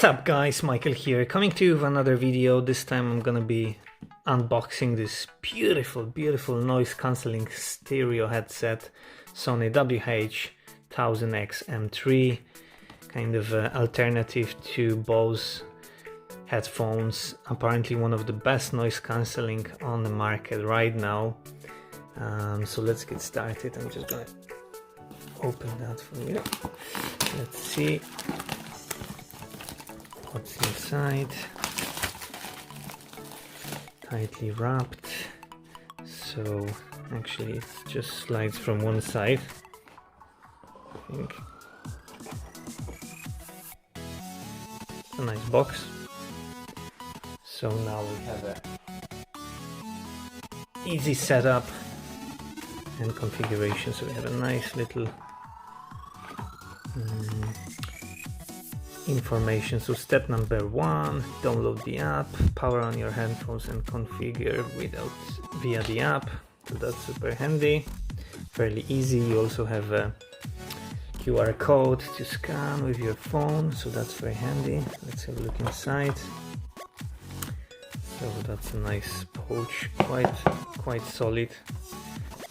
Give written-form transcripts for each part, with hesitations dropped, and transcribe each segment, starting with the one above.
What's up guys, Michael here, coming to you with another video. This time I'm gonna be unboxing this beautiful noise cancelling stereo headset, Sony WH-1000XM3, kind of alternative to Bose headphones. Apparently one of the best noise cancelling on the market right now. So let's get started. I'm just gonna open that for you. Let's see what's inside. Tightly wrapped, so actually it just slides from one side, I think. It's a nice box. So now we have a easy setup and configuration. So we have a nice little information. So step number 1, download the app, power on your headphones and configure via the app. So that's super handy, fairly easy. You also have a QR code to scan with your phone, so that's very handy. Let's have a look inside. So that's a nice pouch, quite solid,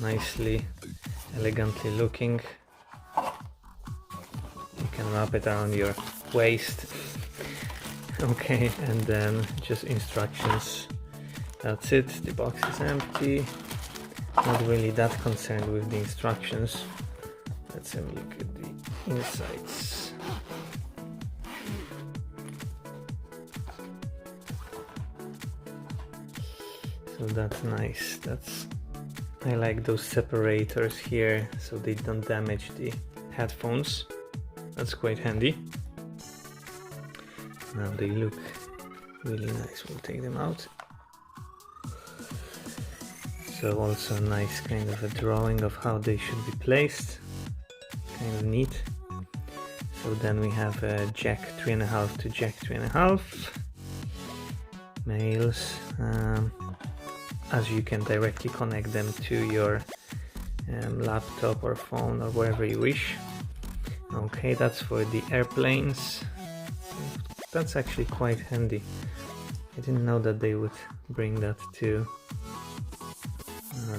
nicely, elegantly looking. You can wrap it around your waist. Okay, and then just instructions. That's it. The box is empty. Not really that concerned with the instructions. Let's have a look at the insides. So that's nice. I like those separators here so they don't damage the headphones. That's quite handy. Now they look really nice. We'll take them out. So also a nice kind of a drawing of how they should be placed. Kind of neat. So then we have a jack 3.5 to jack 3.5 males. As you can directly connect them to your laptop or phone or wherever you wish. Okay, that's for the airplanes. That's actually quite handy. I didn't know that they would bring that too.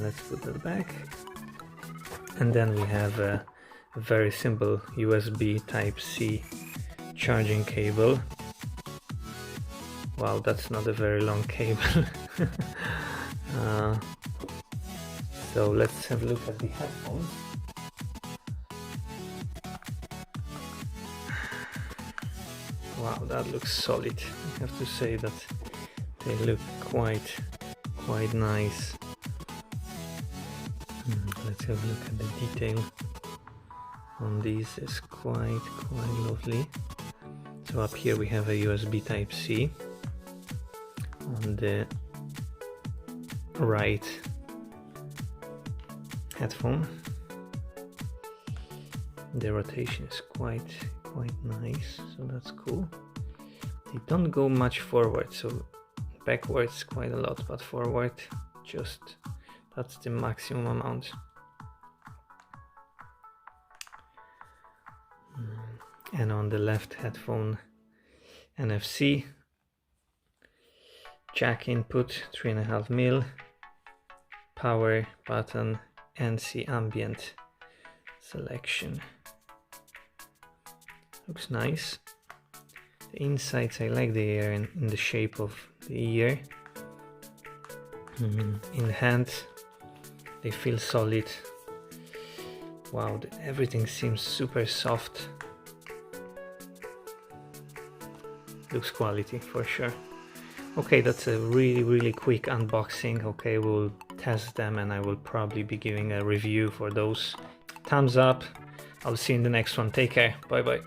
Let's put that back. And then we have a very simple USB Type-C charging cable. Wow, that's not a very long cable. So let's have a look at the headphones. Wow, that looks solid. I have to say that they look quite nice. Let's have a look at the detail on these. Is quite lovely. So up here we have a USB Type-C on the right headphone. The rotation is quite nice, so that's cool. They don't go much forward, so backwards quite a lot, but forward just that's the maximum amount. And on the left headphone, NFC, jack input 3.5mm, power button, NC ambient selection. Looks nice. The insides, I like the ear in the shape of the ear. In the hand, they feel solid. Wow, everything seems super soft. Looks quality for sure. Okay, that's a really quick unboxing. Okay, we'll test them and I will probably be giving a review for those. Thumbs up. I'll see you in the next one. Take care. Bye bye.